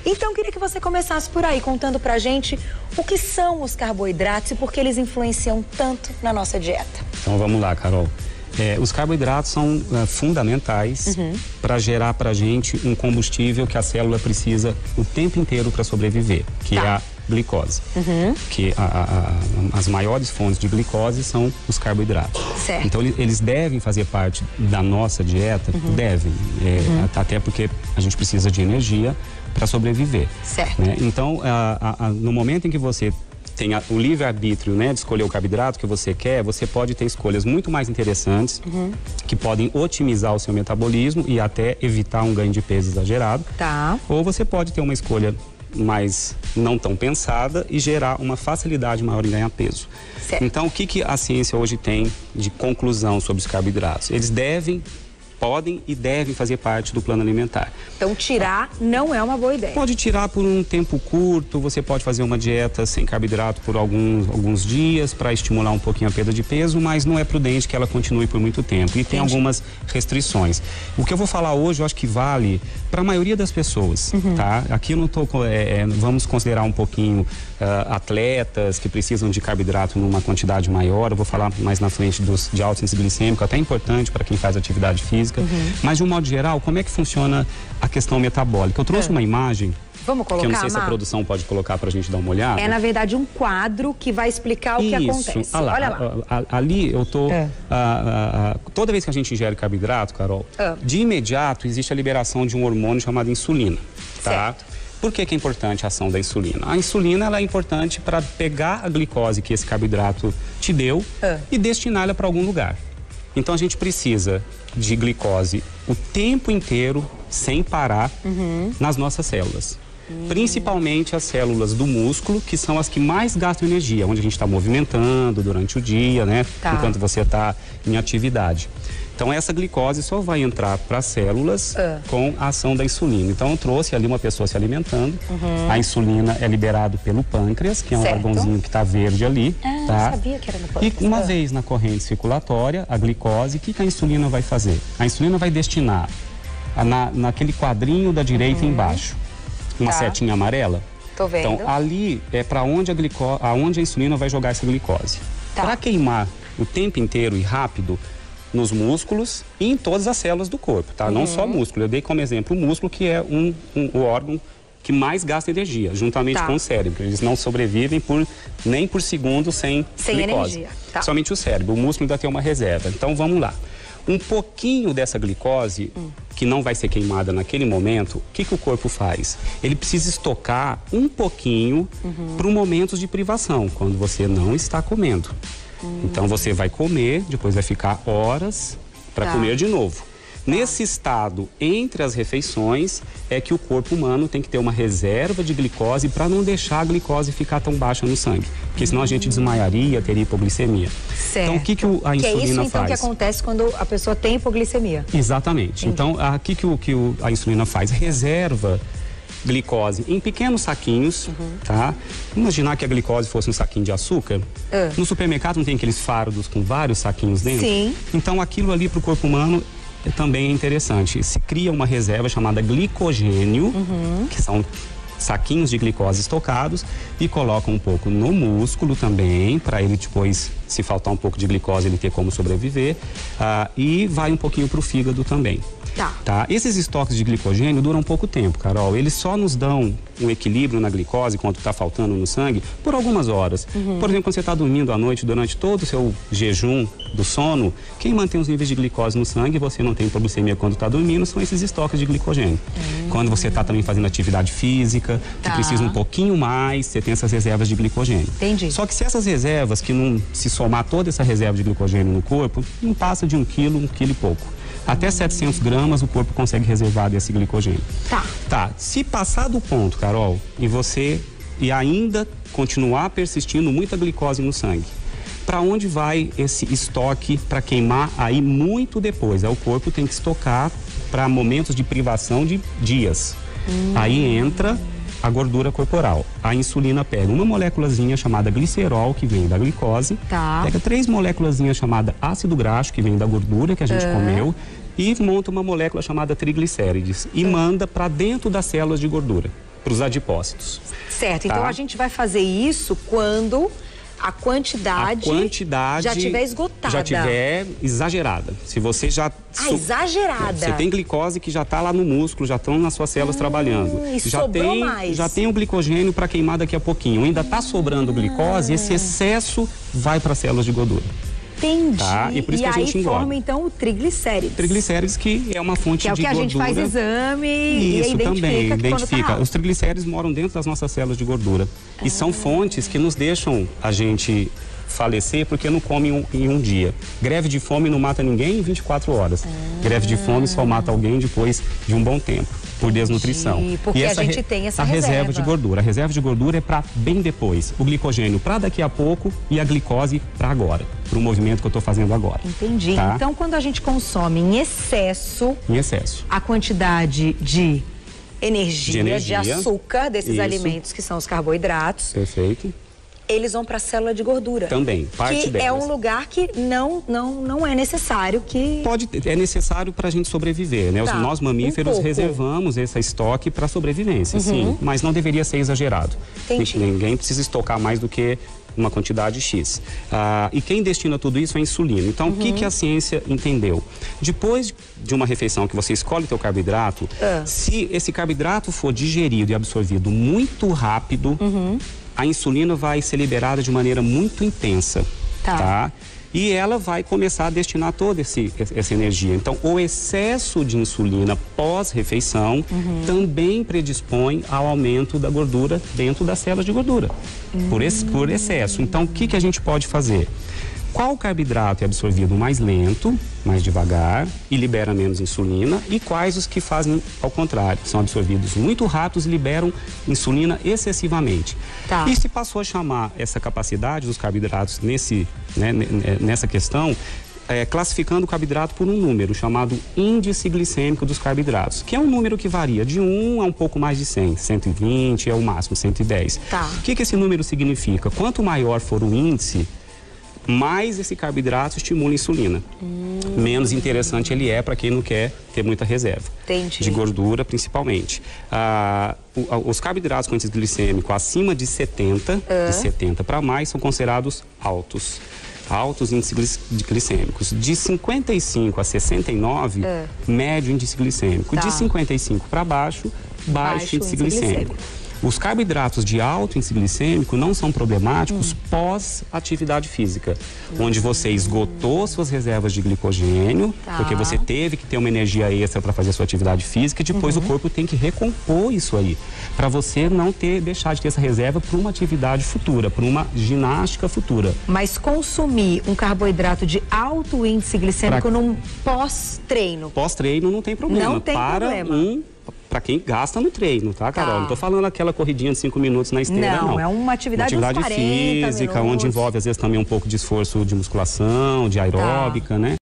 Então, queria que você começasse por aí, contando pra gente o que são os carboidratos e por que eles influenciam tanto na nossa dieta. Então, vamos lá, Carol. Os carboidratos são fundamentais para gerar para a gente um combustível que a célula precisa o tempo inteiro para sobreviver, que é a glicose. Que as maiores fontes de glicose são os carboidratos. Certo. Então, eles devem fazer parte da nossa dieta, devem, até porque a gente precisa de energia para sobreviver. Certo. Né? Então, no momento em que você tem o livre-arbítrio, né, de escolher o carboidrato que você quer, você pode ter escolhas muito mais interessantes que podem otimizar o seu metabolismo e até evitar um ganho de peso exagerado. Tá. Ou você pode ter uma escolha mais não tão pensada e gerar uma facilidade maior em ganhar peso. Certo. Então, o que a ciência hoje tem de conclusão sobre os carboidratos? Eles podem e devem fazer parte do plano alimentar. Então, tirar não é uma boa ideia. Pode tirar por um tempo curto, você pode fazer uma dieta sem carboidrato por alguns dias para estimular um pouquinho a perda de peso, mas não é prudente que ela continue por muito tempo. E tem algumas restrições. O que eu vou falar hoje, eu acho que vale para a maioria das pessoas, tá? Aqui eu não tô, vamos considerar um pouquinho atletas que precisam de carboidrato numa quantidade maior. Eu vou falar mais na frente de alto índice glicêmico, até importante para quem faz atividade física. Mas de um modo geral, como é que funciona a questão metabólica? Eu trouxe uma imagem. Vamos colocar, que eu não sei se a produção pode colocar pra gente dar uma olhada. É, na verdade, um quadro que vai explicar o que acontece. Olha lá. Ali eu tô... toda vez que a gente ingere carboidrato, Carol, de imediato existe a liberação de um hormônio chamado insulina. Tá? Certo. Por que é importante a ação da insulina? A insulina ela é importante para pegar a glicose que esse carboidrato te deu e destiná-la para algum lugar. Então a gente precisa de glicose o tempo inteiro, sem parar, nas nossas células. Principalmente as células do músculo, que são as que mais gastam energia, onde a gente está movimentando durante o dia, né? Enquanto você está em atividade. Então essa glicose só vai entrar para as células com a ação da insulina. Então eu trouxe ali uma pessoa se alimentando. A insulina é liberada pelo pâncreas, que é um órgãozinho que está verde ali. Não sabia que era no pâncreas. E uma vez na corrente circulatória, a glicose, o que a insulina vai fazer? A insulina vai destinar naquele quadrinho da direita embaixo, uma setinha amarela. Tô vendo. Então ali é para onde a insulina vai jogar essa glicose. Para queimar o tempo inteiro e rápido, nos músculos e em todas as células do corpo, tá? Não só músculo. Eu dei como exemplo o músculo, que é o órgão que mais gasta energia, juntamente com o cérebro. Eles não sobrevivem nem por segundo sem glicose. Energia. Somente o cérebro. O músculo ainda tem uma reserva. Então, vamos lá. Um pouquinho dessa glicose, que não vai ser queimada naquele momento, o que o corpo faz? Ele precisa estocar um pouquinho para momentos de privação, quando você não está comendo. Então você vai comer, depois vai ficar horas para comer de novo. Nesse estado, entre as refeições, é que o corpo humano tem que ter uma reserva de glicose para não deixar a glicose ficar tão baixa no sangue. Porque senão a gente desmaiaria, teria hipoglicemia. Certo. Então o que a insulina faz? Que é isso então que acontece quando a pessoa tem hipoglicemia. Exatamente. Então o que a insulina faz? Reserva glicose em pequenos saquinhos, tá? Imaginar que a glicose fosse um saquinho de açúcar. No supermercado não tem aqueles fardos com vários saquinhos dentro? Sim. Então aquilo ali para o corpo humano também é interessante. Se cria uma reserva chamada glicogênio, que são saquinhos de glicose estocados, e coloca um pouco no músculo também, para ele depois, se faltar um pouco de glicose, ele ter como sobreviver, e vai um pouquinho para o fígado também. Tá. Esses estoques de glicogênio duram pouco tempo, Carol. Eles só nos dão um equilíbrio na glicose, quando está faltando no sangue, por algumas horas. Por exemplo, quando você está dormindo à noite, durante todo o seu jejum do sono, quem mantém os níveis de glicose no sangue, você não tem hipoglicemia quando está dormindo, são esses estoques de glicogênio. Quando você está também fazendo atividade física, que precisa um pouquinho mais, você tem essas reservas de glicogênio. Entendi. Só que se essas reservas, que não se somar toda essa reserva de glicogênio no corpo, não passa de 1 quilo e pouco. Até 700 gramas o corpo consegue reservar desse glicogênio. Tá. Se passar do ponto, Carol, e ainda continuar persistindo muita glicose no sangue, para onde vai esse estoque para queimar aí muito depois? O corpo tem que estocar para momentos de privação de dias. Aí entra a gordura corporal. A insulina pega uma moléculazinha chamada glicerol, que vem da glicose, pega 3 moléculazinhas chamada ácido graxo, que vem da gordura que a gente comeu, e monta uma molécula chamada triglicérides e manda para dentro das células de gordura. para os adipócitos. Certo, então a gente vai fazer isso quando a quantidade já estiver esgotada. Já estiver exagerada. Se você já... exagerada. Você tem glicose que já está lá no músculo, já estão nas suas células trabalhando. E já sobrou tem, mais. Já tem o glicogênio para queimar daqui a pouquinho. Ainda está sobrando glicose, esse excesso vai para as células de gordura. Entendi. Tá? E por isso que a gente engorda. Forma, então, o triglicérides. Triglicérides, que é uma fonte de gordura. Que é o que a gente faz exame isso, e identifica. Os triglicérides moram dentro das nossas células de gordura. E são fontes que nos deixam a gente falecer porque não come em um dia. Greve de fome não mata ninguém em 24 horas. Greve de fome só mata alguém depois de um bom tempo, por desnutrição. Porque a gente tem essa reserva de gordura. A reserva de gordura é para bem depois. O glicogênio para daqui a pouco e a glicose para agora, para o movimento que eu estou fazendo agora. Entendi. Tá? Então, quando a gente consome em excesso a quantidade de energia, de açúcar desses alimentos que são os carboidratos. Perfeito. Eles vão para a célula de gordura. Também, parte delas. Que é um lugar que não é necessário que... É necessário para a gente sobreviver, né? Nós mamíferos reservamos esse estoque para sobrevivência, sim. Mas não deveria ser exagerado. Entendi. Ninguém precisa estocar mais do que uma quantidade X. E quem destina tudo isso é a insulina. Então, o que a ciência entendeu? Depois de uma refeição que você escolhe o teu carboidrato, se esse carboidrato for digerido e absorvido muito rápido, a insulina vai ser liberada de maneira muito intensa, tá? E ela vai começar a destinar toda essa energia. Então, o excesso de insulina pós-refeição também predispõe ao aumento da gordura dentro das células de gordura, por excesso. Então, o que a gente pode fazer? Qual carboidrato é absorvido mais lento, mais devagar e libera menos insulina, e quais os que fazem ao contrário, são absorvidos muito rápidos e liberam insulina excessivamente. E se passou a chamar essa capacidade dos carboidratos nessa questão, classificando o carboidrato por um número chamado índice glicêmico dos carboidratos, que é um número que varia de 1 a um pouco mais de 100, 120 é o máximo, 110. O que esse número significa? Quanto maior for o índice, mais esse carboidrato estimula a insulina. Menos interessante ele é para quem não quer ter muita reserva. De gordura, principalmente. Os carboidratos com índice glicêmico acima de 70, de 70 para mais, são considerados altos índices glicêmicos. De 55 a 69, médio índice glicêmico. De 55 para baixo, baixo índice glicêmico. Os carboidratos de alto índice glicêmico não são problemáticos pós-atividade física, onde você esgotou suas reservas de glicogênio, porque você teve que ter uma energia extra para fazer a sua atividade física, e depois o corpo tem que recompor isso aí, para você não deixar de ter essa reserva para uma atividade futura, para uma ginástica futura. Mas consumir um carboidrato de alto índice glicêmico num pós-treino? Pós-treino não tem problema. Não tem problema. Para quem gasta no treino, tá, Carol? Não tô falando aquela corridinha de 5 minutos na esteira, não. Não, é uma atividade de 40 física, minutos. onde envolve, às vezes, também um pouco de esforço de musculação, de aeróbica, né?